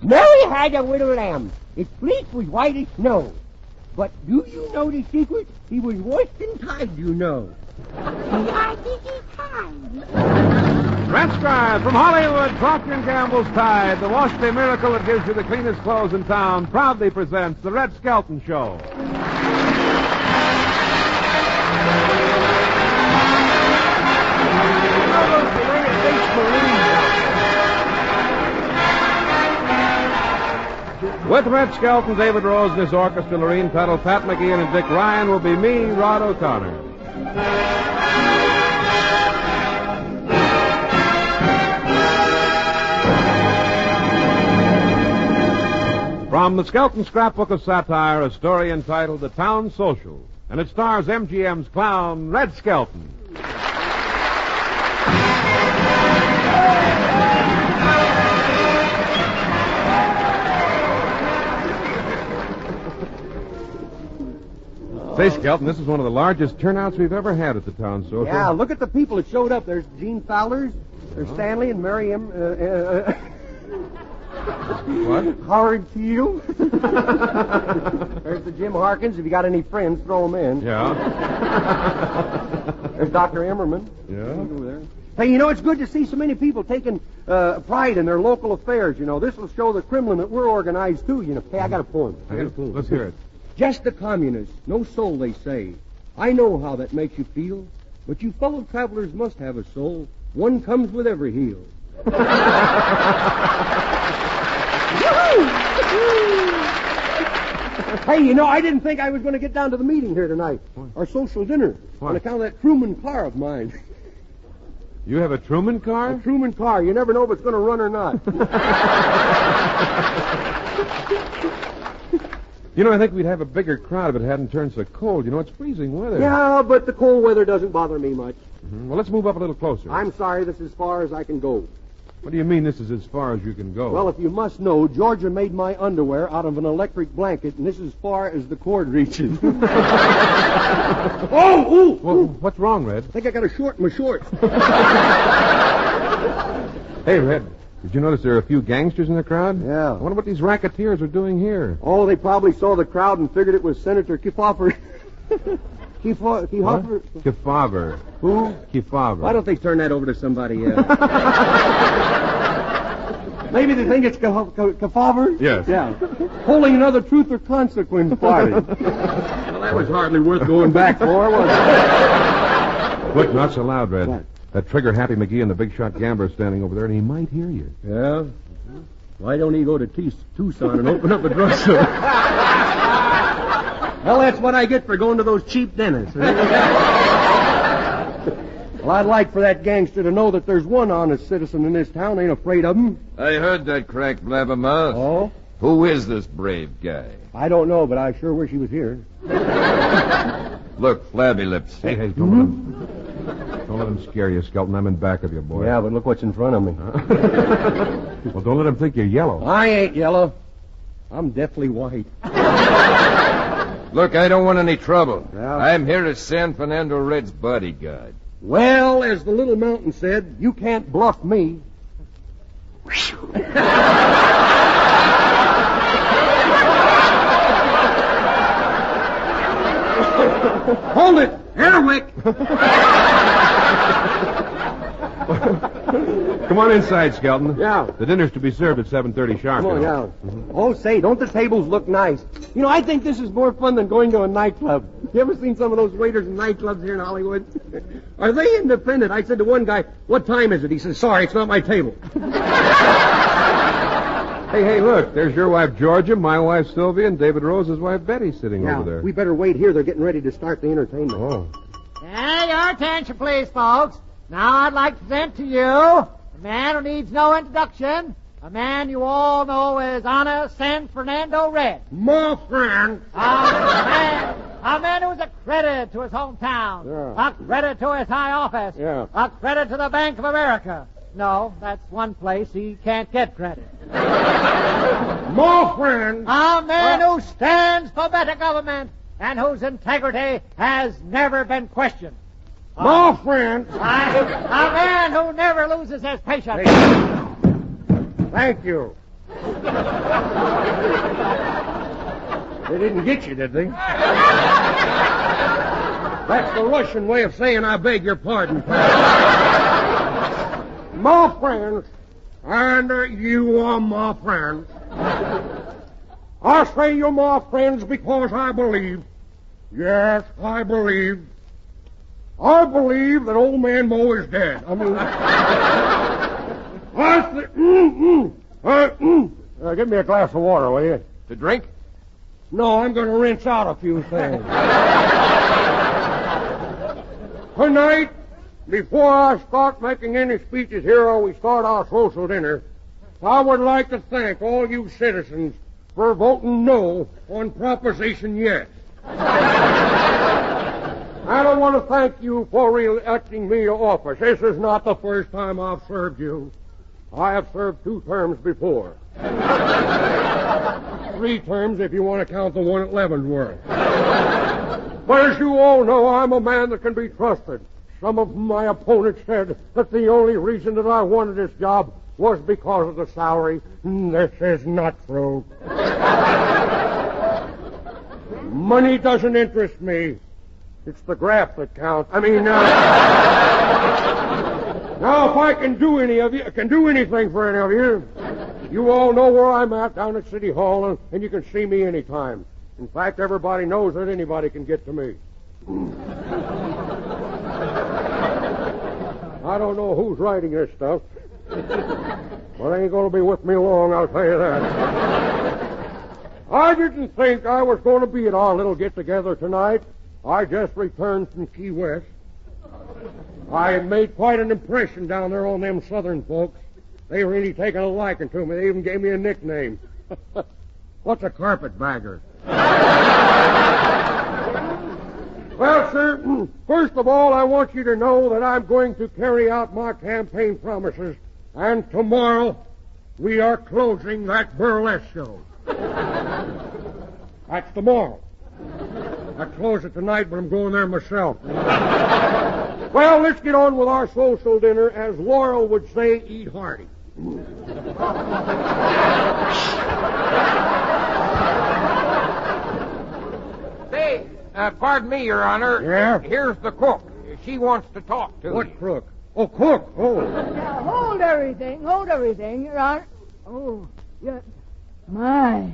Mary had a little lamb. Its fleece was white as snow. But do you know the secret? He was worse than tied, you know. Transcribed from Hollywood, Procter & Gamble's Tide, the wash day miracle that gives you the cleanest clothes in town, proudly presents the Red Skelton Show. With Red Skelton, David Rose, and his orchestra, Lorene Tuttle, Pat McGeehan, and Dick Ryan, will be me, Rod O'Connor. From the Skelton Scrapbook of Satire, a story entitled The Town Social, and it stars MGM's clown, Red Skelton. Say, Skelton, this is one of the largest turnouts we've ever had at the Town Social. Yeah, look at the people that showed up. There's Gene Fowler's, there's Stanley and Miriam, What? Howard Keel. There's the Jim Harkins. If you got any friends, throw them in. Yeah. There's Dr. Emmerman. Yeah. Over there. Hey, you know, it's good to see so many people taking pride in their local affairs, you know. This will show the Kremlin that we're organized, too, you know. Hey, I got a poem. Let's hear it. Just the communists, no soul, they say. I know how that makes you feel, but you fellow travelers must have a soul. One comes with every heel. Hey, you know, I didn't think I was going to get down to the meeting here tonight. What? Our social dinner. What? On account of that Truman car of mine. You have a Truman car? A Truman car. You never know if it's going to run or not. You know, I think we'd have a bigger crowd if it hadn't turned so cold. You know, it's freezing weather. Yeah, but the cold weather doesn't bother me much. Mm-hmm. Well, let's move up a little closer. I'm sorry, this is as far as I can go. What do you mean this is as far as you can go? Well, if you must know, Georgia made my underwear out of an electric blanket, and this is as far as the cord reaches. Oh! Well, what's wrong, Red? I think I got a short in my shorts. Hey, Red, did you notice there are a few gangsters in the crowd? Yeah. I wonder what these racketeers are doing here. Oh, they probably saw the crowd and figured it was Senator Kefauver. Kefauver? Kefauver. Who? Kefauver. Why don't they turn that over to somebody else? Maybe they think it's Kefauver? Yes. Yeah. Holding another truth or consequence party. Well, that was hardly worth going back for, was it? Look, not so loud, Red. What? That trigger-happy McGee and the big-shot gambler standing over there, and he might hear you. Yeah? Why don't he go to Tucson and open up a drugstore? Well, that's what I get for going to those cheap dentists. Well, I'd like for that gangster to know that there's one honest citizen in this town ain't afraid of him. I heard that crack blabbermouth. Oh? Who is this brave guy? I don't know, but I sure wish he was here. Look, Flabby Lips. Hey, don't let him scare you, Skelton. I'm in back of you, boy. Yeah, but look what's in front of me. Well, don't let him think you're yellow. I ain't yellow. I'm deathly white. Look, I don't want any trouble. Yeah. I'm here as San Fernando Red's bodyguard. Well, as the little mountain said, you can't bluff me. Hold it! Airwick! Come on inside, Skelton. Yeah. The dinner's to be served at 7:30 sharp. Come on, you know. yeah. Oh, say, don't the tables look nice? You know, I think this is more fun than going to a nightclub. You ever seen some of those waiters in nightclubs here in Hollywood? Are they independent? I said to one guy, what time is it? He says, sorry, it's not my table. Hey, look, there's your wife, Georgia, my wife, Sylvia, and David Rose's wife, Betty, sitting over there. We better wait here. They're getting ready to start the entertainment. Oh. Your attention, please, folks. Now I'd like to present to you a man who needs no introduction. A man you all know as Honor San Fernando Red. My friend. A man who's a credit to his hometown. Yeah. A credit to his high office. Yeah. A credit to the Bank of America. No, that's one place he can't get credit. My friend. A man who stands for better government and whose integrity has never been questioned. My friend. A man who never loses his patience. Thank you. They didn't get you, did they? That's the Russian way of saying I beg your pardon. My friends, and you are my friends. I say you're my friends because I believe, yes, I believe that old man Mo is dead. I mean, give me a glass of water, will you? To drink? No, I'm going to rinse out a few things. Tonight, before I start making any speeches here or we start our social dinner, I would like to thank all you citizens for voting no on Proposition Yes. I don't want to thank you for re-electing me to office. This is not the first time I've served you. I have served 2 terms before. 3 terms if you want to count the one at Leavenworth. But as you all know, I'm a man that can be trusted. Some of my opponents said that the only reason that I wanted this job was because of the salary. This is not true. Money doesn't interest me. It's the graft that counts. I mean, now if I can do anything for any of you, you all know where I'm at down at City Hall, and you can see me anytime. In fact, everybody knows that anybody can get to me. I don't know who's writing this stuff, but it ain't going to be with me long, I'll tell you that. I didn't think I was going to be at our little get-together tonight. I just returned from Key West. I made quite an impression down there on them southern folks. They really taken a liking to me. They even gave me a nickname. What's a carpetbagger? Well, sir, first of all, I want you to know that I'm going to carry out my campaign promises, and tomorrow we are closing that burlesque show. That's tomorrow. I close it tonight, but I'm going there myself. Well, let's get on with our social dinner. As Laurel would say, eat hearty. Say, pardon me, Your Honor. Yeah? Here's the cook. She wants to talk to you. What crook? Oh, cook. Oh. Now, hold everything, Your Honor. Oh, yeah. My,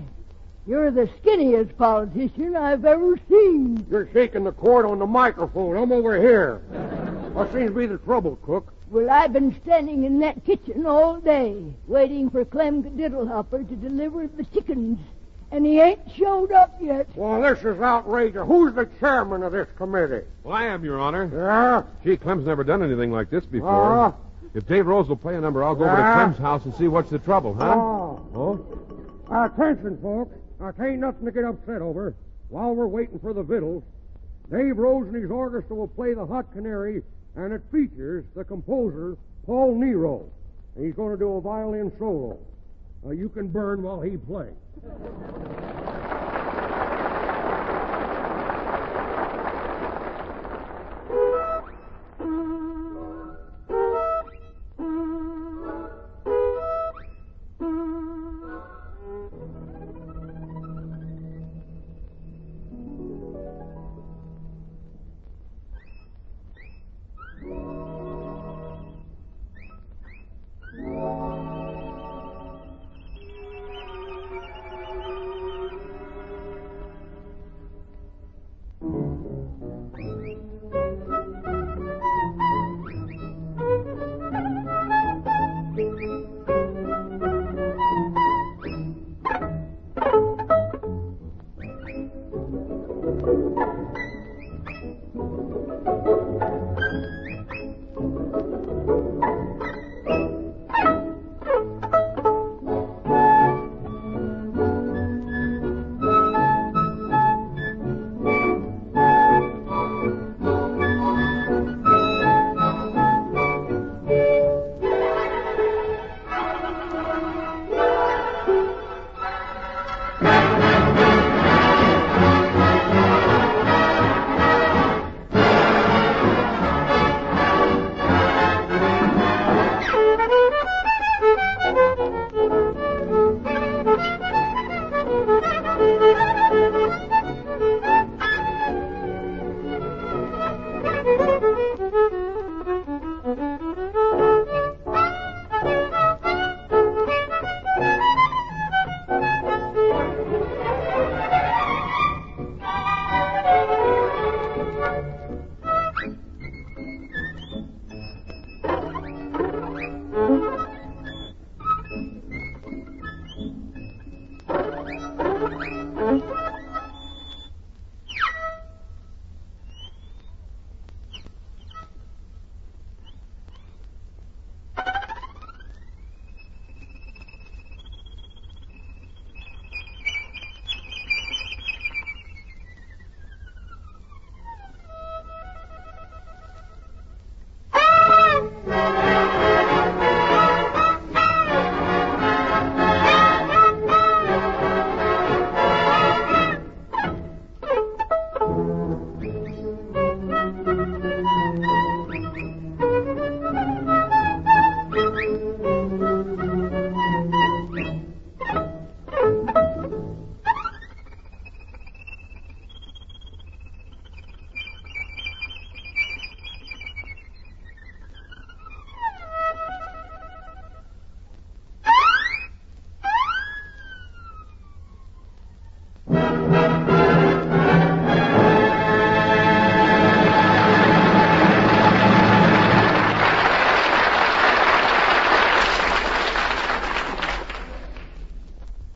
you're the skinniest politician I've ever seen. You're shaking the cord on the microphone. I'm over here. What seems to be the trouble, cook? Well, I've been standing in that kitchen all day, waiting for Clem Diddlehopper to deliver the chickens, and he ain't showed up yet. Well, this is outrageous. Who's the chairman of this committee? Well, I am, Your Honor. Yeah? Gee, Clem's never done anything like this before. If Dave Rose will play a number, I'll go over to Clem's house and see what's the trouble, huh? Oh? Attention, folks. It ain't nothing to get upset over. While we're waiting for the victuals, Dave Rose and his orchestra will play the Hot Canary, and it features the composer, Paul Nero. And he's going to do a violin solo. You can burn while he plays.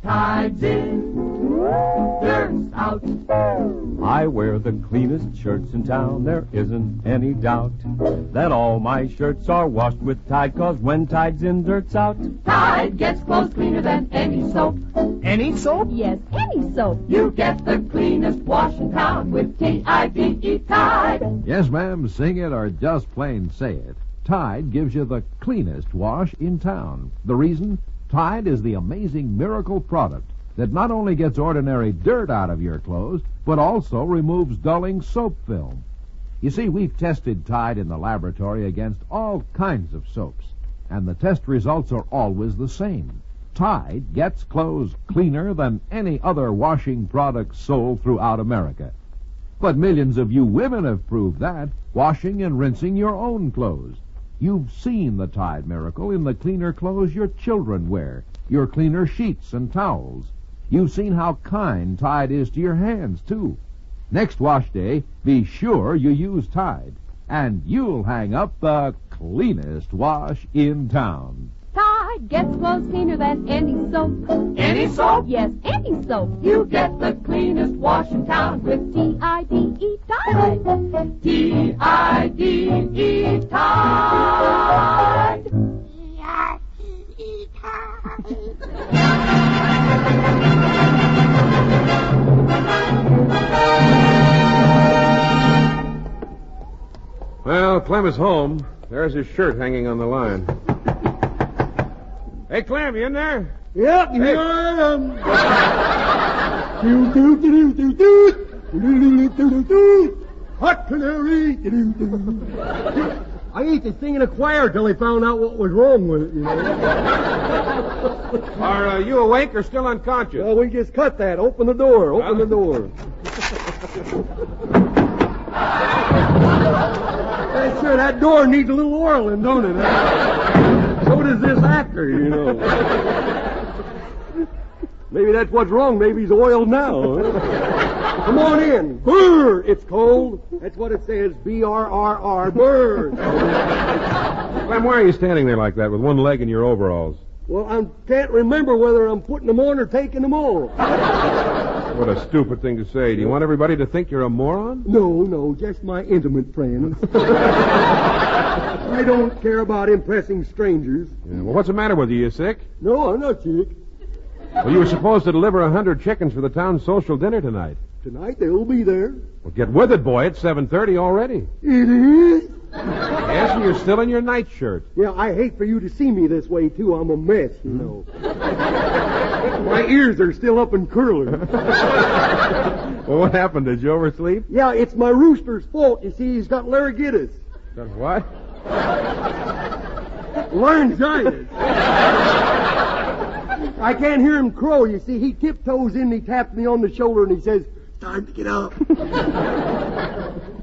Tide's in, dirt's out. I wear the cleanest shirts in town. There isn't any doubt that all my shirts are washed with Tide, 'cause when Tide's in, dirt's out. Tide gets clothes cleaner than any soap. Any soap? Yes, any soap. You get the cleanest wash in town with T-I-D-E, Tide. Yes, ma'am, sing it or just plain say it. Tide gives you the cleanest wash in town. The reason? Tide is the amazing miracle product that not only gets ordinary dirt out of your clothes, but also removes dulling soap film. You see, we've tested Tide in the laboratory against all kinds of soaps, and the test results are always the same. Tide gets clothes cleaner than any other washing product sold throughout America. But millions of you women have proved that, washing and rinsing your own clothes. You've seen the Tide miracle in the cleaner clothes your children wear, your cleaner sheets and towels. You've seen how kind Tide is to your hands, too. Next wash day, be sure you use Tide, and you'll hang up the cleanest wash in town. Tide gets clothes cleaner than any soap. Any soap? Yes, any soap. You get the cleanest wash in town with T-I-D-E, Tide. T-I-D-E, Tide. T-I-D-E, Tide. Well, Clem is home. There's his shirt hanging on the line. Hey, Clem, you in there? Yep, Hey. here I am. Hot canary. I used to sing in a choir till they found out what was wrong with it, you know. Are you awake or still unconscious? Well, we just cut that. Open the door. Open the door. Hey, sure, that door needs a little oiling, don't it? So does this actor, you know. Maybe that's what's wrong. Maybe he's oiled now. Come on in. Brr! It's cold. That's what it says. B-R-R-R. Brr! Clem, why are you standing there like that with one leg in your overalls? Well, I can't remember whether I'm putting them on or taking them off. What a stupid thing to say. Do you want everybody to think you're a moron? No, just my intimate friends. I don't care about impressing strangers. Yeah, well, what's the matter with you? You sick? No, I'm not sick. Well, you were supposed to deliver 100 chickens for the town social dinner tonight. Tonight they'll be there. Well, get with it, boy. It's 7:30 already. It is? Yes, and you're still in your nightshirt. Yeah, I hate for you to see me this way, too. I'm a mess, you know. My ears are still up and curling. Well, what happened? Did you oversleep? Yeah, it's my rooster's fault. You see, he's got laryngitis. Got what? Laryngitis. I can't hear him crow. You see, he tiptoes in and he taps me on the shoulder and he says, "Time to get up."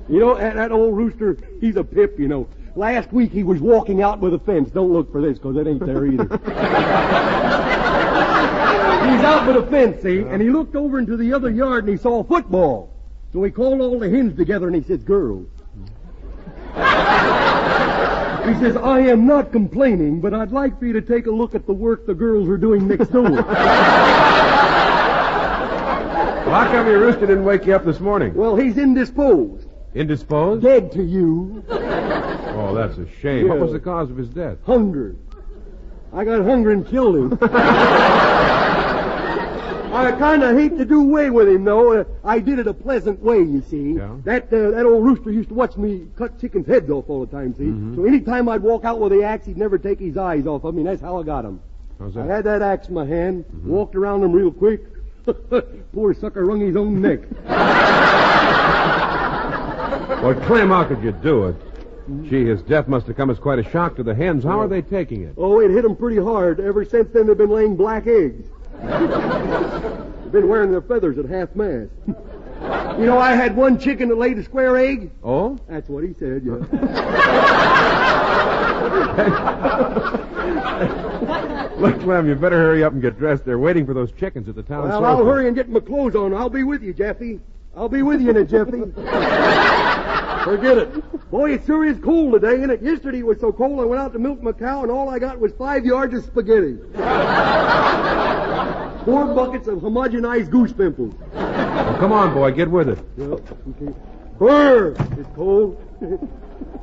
You know, that old rooster, he's a pip, you know. Last week he was walking out with a fence. Don't look for this, because it ain't there either. He's out with a fence, see, and he looked over into the other yard and he saw a football. So he called all the hens together and he says, "Girls." He says, "I am not complaining, but I'd like for you to take a look at the work the girls are doing next door." Well, how come your rooster didn't wake you up this morning? Well, he's indisposed. Indisposed? Dead to you. Oh, that's a shame. Yeah. What was the cause of his death? Hunger. I got hungry and killed him. I kind of hate to do away with him, though. I did it a pleasant way, you see. Yeah? That old rooster used to watch me cut chickens' heads off all the time, see? Mm-hmm. So any time I'd walk out with the axe, he'd never take his eyes off of me, and that's how I got him. How's I that? had that axe in my hand, walked around him real quick. Poor sucker wrung his own neck. Well, Clem, how could you do it? Gee, his death must have come as quite a shock to the hens. How are they taking it? Oh, it hit them pretty hard. Ever since then, they've been laying black eggs. They've been wearing their feathers at half mast. You know, I had one chicken that laid a square egg. Oh? That's what he said, yeah. Look, Clem, you better hurry up and get dressed. They're waiting for those chickens at the town Well, social. I'll hurry and get my clothes on. I'll be with you, Jeffy. I'll be with you in it, Jeffy. Forget it. Boy, it sure is cold today, isn't it? Yesterday it was so cold I went out to milk my cow and all I got was 5 yards of spaghetti. 4 buckets of homogenized goose pimples. Well, come on, boy, get with it. Yep, okay. Brr! It's cold.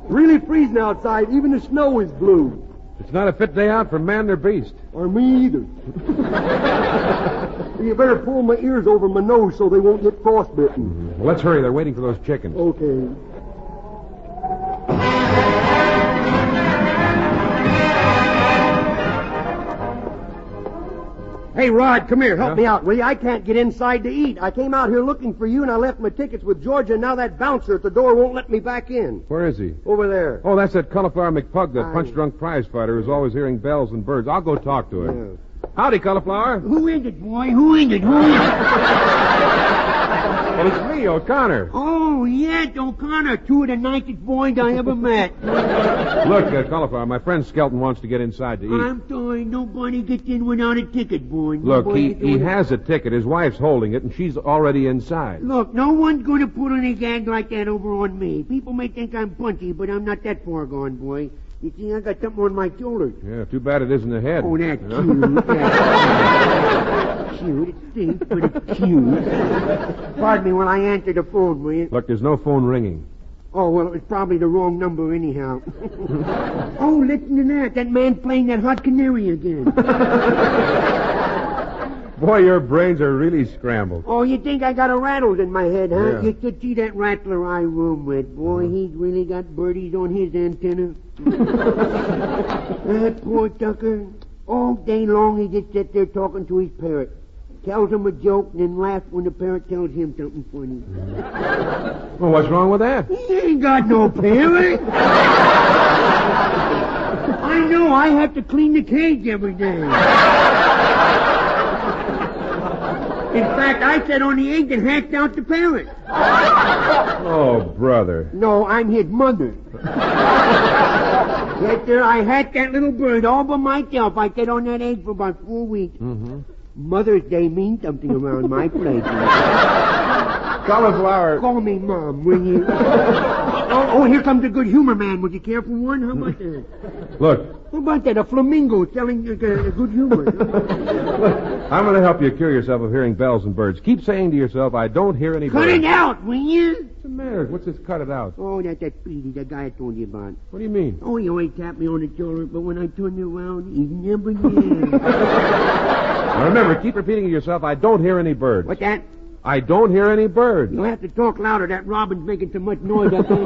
Really freezing outside. Even the snow is blue. It's not a fit day out for man or beast. Or me either. You better pull my ears over my nose so they won't get frostbitten. Well, let's hurry. They're waiting for those chickens. Okay. Hey, Rod, come here. Help me out, will you? I can't get inside to eat. I came out here looking for you, and I left my tickets with Georgia, and now that bouncer at the door won't let me back in. Where is he? Over there. Oh, that's that Cauliflower McPug, that punch-drunk prize fighter who's always hearing bells and birds. I'll go talk to him. Yeah. Howdy, Cauliflower. Who is it, boy? Who is it? Who is it? Well, it's me, O'Connor. Oh, yes, O'Connor. 2 of the nicest boys I ever met. Look, Cauliflower, my friend Skelton wants to get inside to eat. I'm sorry. Nobody gets in without a ticket, boy. Look, Nobody he has a ticket. His wife's holding it, and she's already inside. Look, no one's going to put on a gag like that over on me. People may think I'm punchy, but I'm not that far gone, boy. You see, I got something on my shoulders. Yeah, too bad it isn't the head. Oh, that's cute. That's cute. It stinks, but it's cute. Pardon me when I answer the phone, will you? Look, there's no phone ringing. Oh, well, it was probably the wrong number anyhow. Oh, listen to that. That man's playing that Hot Canary again. Boy, your brains are really scrambled. Oh, you think I got a rattle in my head, huh? Yeah. You should see that rattler I room with. Boy, he's really got birdies on his antenna. That poor Tucker. All day long he just sits there talking to his parrot. Tells him a joke and then laughs when the parrot tells him something funny. Well, what's wrong with that? He ain't got no parrot. I know. I have to clean the cage every day. In fact, I sat on the egg and hatched out the parrot. Oh, brother. No, I'm his mother. Yes, sir, I hatched that little bird all by myself. I sat on that egg for about 4 weeks. Mm-hmm. Mother's Day means something around my place. Cauliflower. Call me Mom, will you? Oh, here comes a good humor man. Would you care for one? How about that? Look. How about that? A flamingo selling good humor. I'm going to help you cure yourself of hearing bells and birds. Keep saying to yourself, I don't hear any Cut birds. it out, will you? What's the matter? What's this cut it out? Oh, that's that Speedy, that guy I told you about. What do you mean? Oh, he always tapped me on the shoulder, but when I turned around, he's never there. Now remember, keep repeating to yourself, I don't hear any birds. What's that? I don't hear any birds. You'll have to talk louder. That robin's making so much noise up there.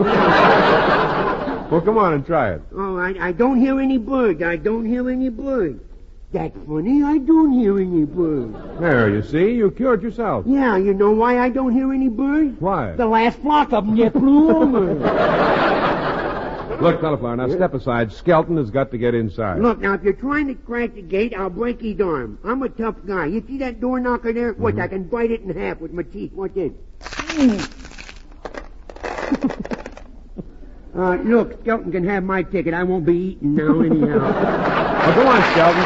Well, come on and try it. Oh, I don't hear any birds. I don't hear any birds. That's funny. I don't hear any birds. There, you see, you cured yourself. Yeah, you know why I don't hear any birds? Why? The last flock of them just flew over. Look, Cauliflower, now step aside. Skelton has got to get inside. Look, now, if you're trying to crack the gate, I'll break his arm. I'm a tough guy. You see that door knocker there? Mm-hmm. Watch, I can bite it in half with my teeth. Watch this. Look, Skelton can have my ticket. I won't be eating now anyhow. Well, go on, Skelton.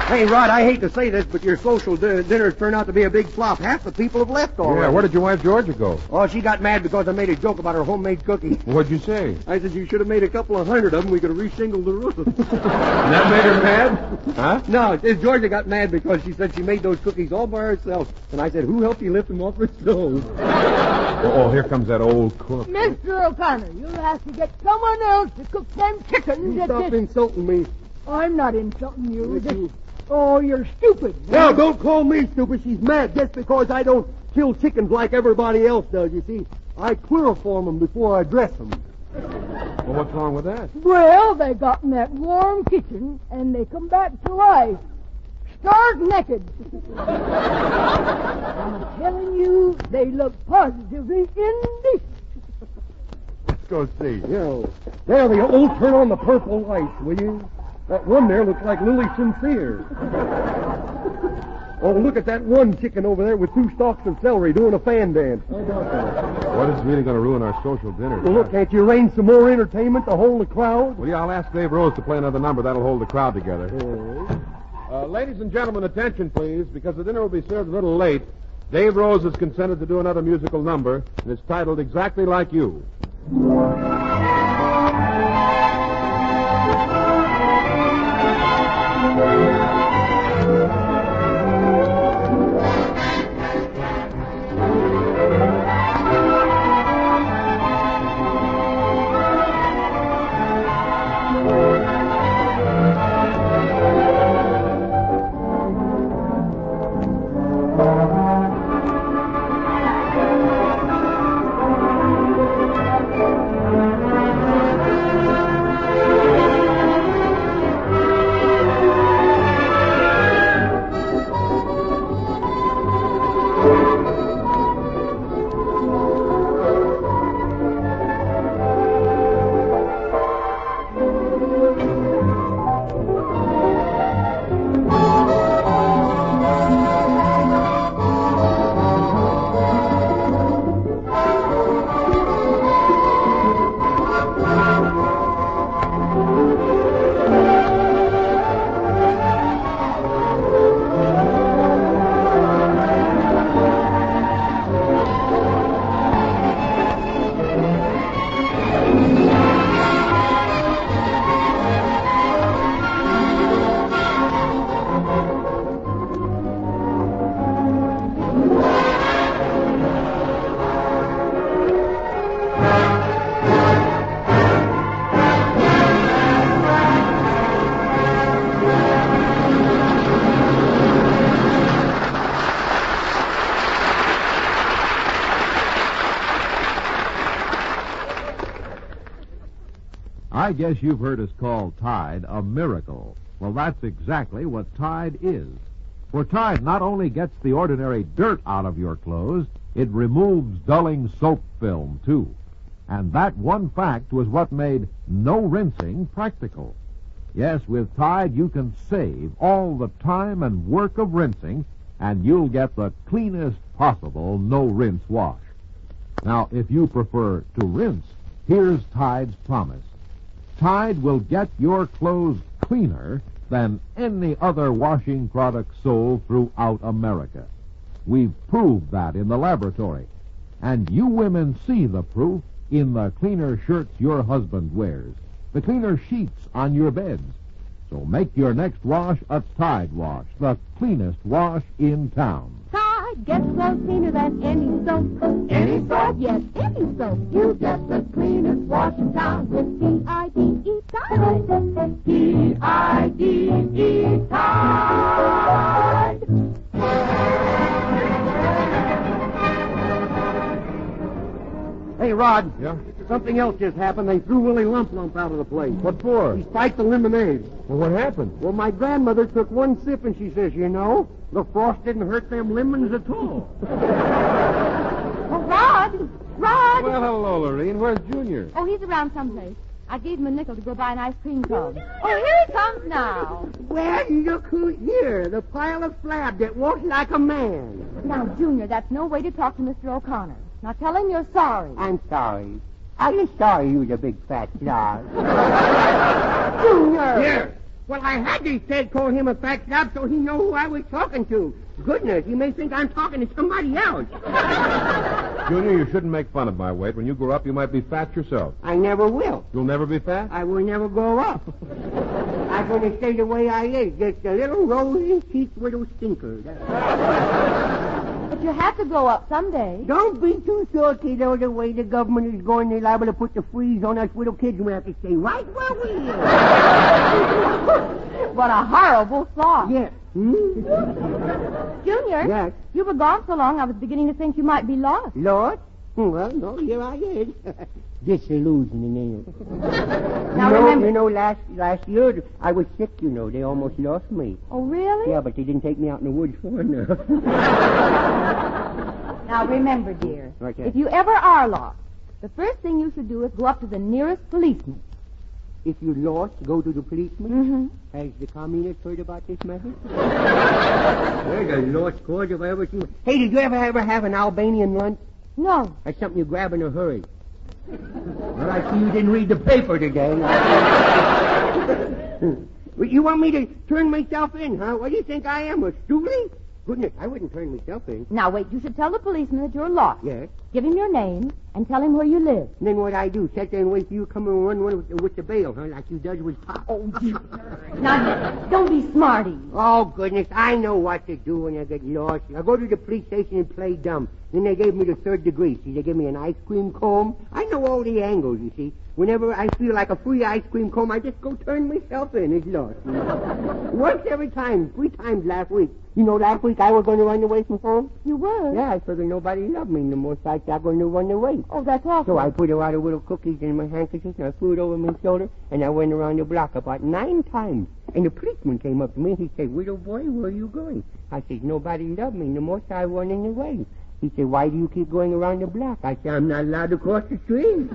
Hey, Rod, I hate to say this, but your social dinners turned out to be a big flop. Half the people have left already. Yeah, where did your wife Georgia go? Oh, she got mad because I made a joke about her homemade cookies. What'd you say? I said you should have made a couple of hundred of them. We could have reshingled the roof. That made her mad? Huh? No, Georgia got mad because she said she made those cookies all by herself. And I said, who helped you lift them off the stove? Oh, here comes that old cook. Mr. O'Connor, you'll have to get someone else to cook them chickens. You stop insulting me. I'm not insulting you. Oh, you're stupid. Well, don't call me stupid. She's mad just because I don't kill chickens like everybody else does, you see. I chloroform them before I dress them. Well, what's wrong with that? Well, they got in that warm kitchen, and they come back to life. Stark naked. I'm telling you, they look positively indecent. Let's go see. Yeah. There, the old turn on the purple lights, will you? That one there looks like Lily Sincere. Oh, look at that one chicken over there with 2 stalks of celery doing a fan dance. How about that? What is really going to ruin our social dinner? Well, look, can't you arrange some more entertainment to hold the crowd? Well, yeah, I'll ask Dave Rose to play another number. That'll hold the crowd together. Ladies and gentlemen, attention, please, because the dinner will be served a little late. Dave Rose has consented to do another musical number, and it's titled Exactly Like You. I guess you've heard us call Tide a miracle. Well, that's exactly what Tide is. For Tide not only gets the ordinary dirt out of your clothes, it removes dulling soap film, too. And that one fact was what made no rinsing practical. Yes, with Tide you can save all the time and work of rinsing, and you'll get the cleanest possible no-rinse wash. Now, if you prefer to rinse, here's Tide's promise. Tide will get your clothes cleaner than any other washing product sold throughout America. We've proved that in the laboratory. And you women see the proof in the cleaner shirts your husband wears, the cleaner sheets on your beds. So make your next wash a Tide wash, the cleanest wash in town. Tide gets clothes cleaner than any soap. Any soap? Yes, any soap. You get the cleanest wash in town with T-I-D-E, Tide. T-I-D-E, Tide. Hey, Rod. Yeah? Something else just happened. They threw Willie Lump Lump out of the place. What for? He spiked the lemonade. Well, what happened? Well, my grandmother took one sip and she says, you know, the frost didn't hurt them lemons at all. Oh, Rod! Rod! Well, hello, Lorene. Where's Junior? Oh, he's around someplace. I gave him a nickel to go buy an ice cream cone. Oh, here he comes now. Well, look who's here, the pile of flab that walks like a man. Now, Junior, that's no way to talk to Mr. O'Connor. Now, tell him you're sorry. I'm sorry. I'm sorry you was a big fat slob. Junior! Here. Well, I had to call him a fat slob so he know who I was talking to. Goodness, he may think I'm talking to somebody else. Junior, you shouldn't make fun of my weight. When you grow up, you might be fat yourself. I never will. You'll never be fat? I will never grow up. I'm going to stay the way I is, just a little rosy-cheeked little stinker. But you have to grow up someday. Don't be too sure, kiddo. The way the government is going, they're liable to put the freeze on us little kids. We have to stay right where we are. What a horrible thought. Yes. Hmm? Junior? Yes? You were gone so long, I was beginning to think you might be lost. Lord? Well, no, here I is. Disillusioning, ain't it? Now, remember... You know, last year I was sick, you know. They almost lost me. Oh, really? Yeah, but they didn't take me out in the woods for enough. Now, remember, dear, What's that? if you ever are lost, the first thing you should do is go up to the nearest policeman. If you're lost, go to the policeman? Mm-hmm. Has the communist heard about this method? They're the lost cause I've ever seen. Hey, did you ever have an Albanian lunch? No. That's something you grab in a hurry. Well, I see you didn't read the paper today. You want me to turn myself in, huh? What do you think I am, a stoolie? Goodness, I wouldn't turn myself in. Now, wait, you should tell the policeman that you're lost. Yes. Give him your name and tell him where you live. And then what I do, sit there and wait for you to come and run with the bail, huh? Like you does with Pop. Oh, now, don't be smarty. Oh, goodness, I know what to do when I get lost. I go to the police station and play dumb. Then they gave me the 3rd degree. See, they gave me an ice cream cone. I know all the angles, you see. Whenever I feel like a free ice cream cone, I just go turn myself in. It's lost. You know? Once every time, 3 times last week. You know, last week I was going to run away from home. You were? Yeah, I figured nobody loved me no more, so I started going to run away. Oh, that's awful. So I put a lot of little cookies in my handkerchief, and I threw it over my shoulder, and I went around the block about 9 times. And the policeman came up to me, and he said, "Little boy, where are you going?" I said, "Nobody loved me no more, so I running away." He said, "Why do you keep going around the block?" I said, "I'm not allowed to cross the street."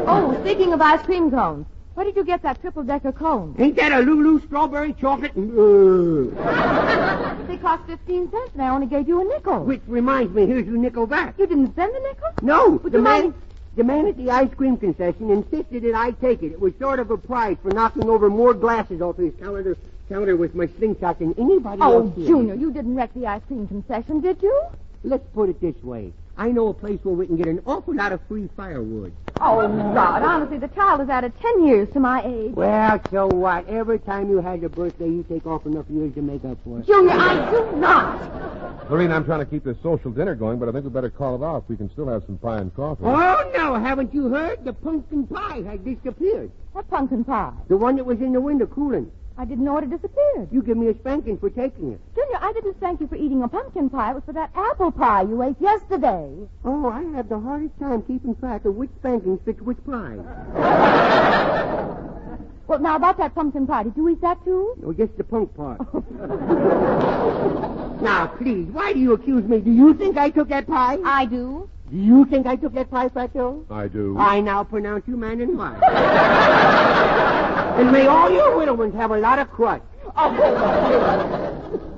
Oh, speaking of ice cream cones, where did you get that triple-decker cone? Ain't that a Lulu strawberry chocolate? They cost 15 cents, and I only gave you a nickel. Which reminds me, here's your nickel back. You didn't spend the nickel? No, Would the you man... mind- The man at the ice cream concession insisted that I take it. It was sort of a prize for knocking over more glasses off his counter with my slingshot than anybody Oh, else did. Junior, you didn't wreck the ice cream concession, did you? Let's put it this way. I know a place where we can get an awful lot of free firewood. Oh, Rod, honestly, the child has added 10 years to my age. Well, so what? Every time you had a birthday, you take off enough years to make up for it. Junior, I do not. Lorene, I'm trying to keep this social dinner going, but I think we better call it off. We can still have some pie and coffee. Oh, no, haven't you heard? The pumpkin pie has disappeared. What pumpkin pie? The one that was in the window cooling. I didn't know it had disappeared. You give me a spanking for taking it. Junior, I didn't thank you for eating a pumpkin pie. It was for that apple pie you ate yesterday. Oh, I have the hardest time keeping track of which spanking fits which pie. Well, now, about that pumpkin pie, did you eat that, too? Oh, just the punk part. Now, please, why do you accuse me? Do you think I took that pie? I do. Do you think I took that pie, Fatso? I do. I now pronounce you man and wife. And may all your widow ones have a lot of crust. Oh.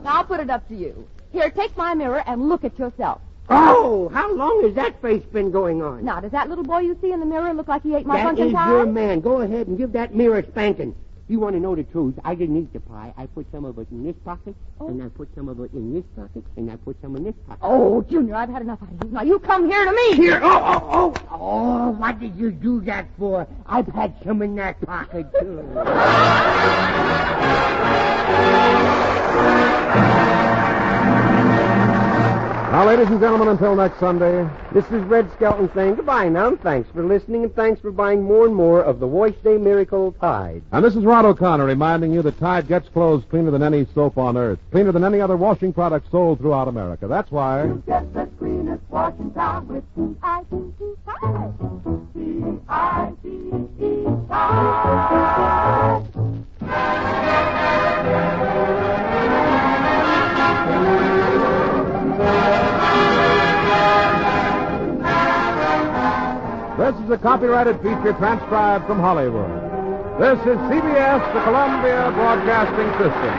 Now, I'll put it up to you. Here, take my mirror and look at yourself. Oh, how long has that face been going on? Now, does that little boy you see in the mirror look like he ate my pumpkin pie? That is your man. Go ahead and give that mirror a spanking. You want to know the truth? I didn't eat the pie. I put some of it in this pocket, and I put some of it in this pocket, and I put some in this pocket. Oh, Junior, I've had enough out of you. Now, you come here to me. Here. Oh, what did you do that for? I've had some in that pocket, too. Now, ladies and gentlemen, until next Sunday. This is Red Skelton saying goodbye now, and thanks for listening, and thanks for buying more and more of the Wash Day Miracle Tide. And this is Rod O'Connor reminding you that Tide gets clothes cleaner than any soap on earth, cleaner than any other washing product sold throughout America. That's why... You get the cleanest washing town with T-I-D-E Tide. T-I-D-E Tide. This is a copyrighted feature transcribed from Hollywood. This is CBS, the Columbia Broadcasting System.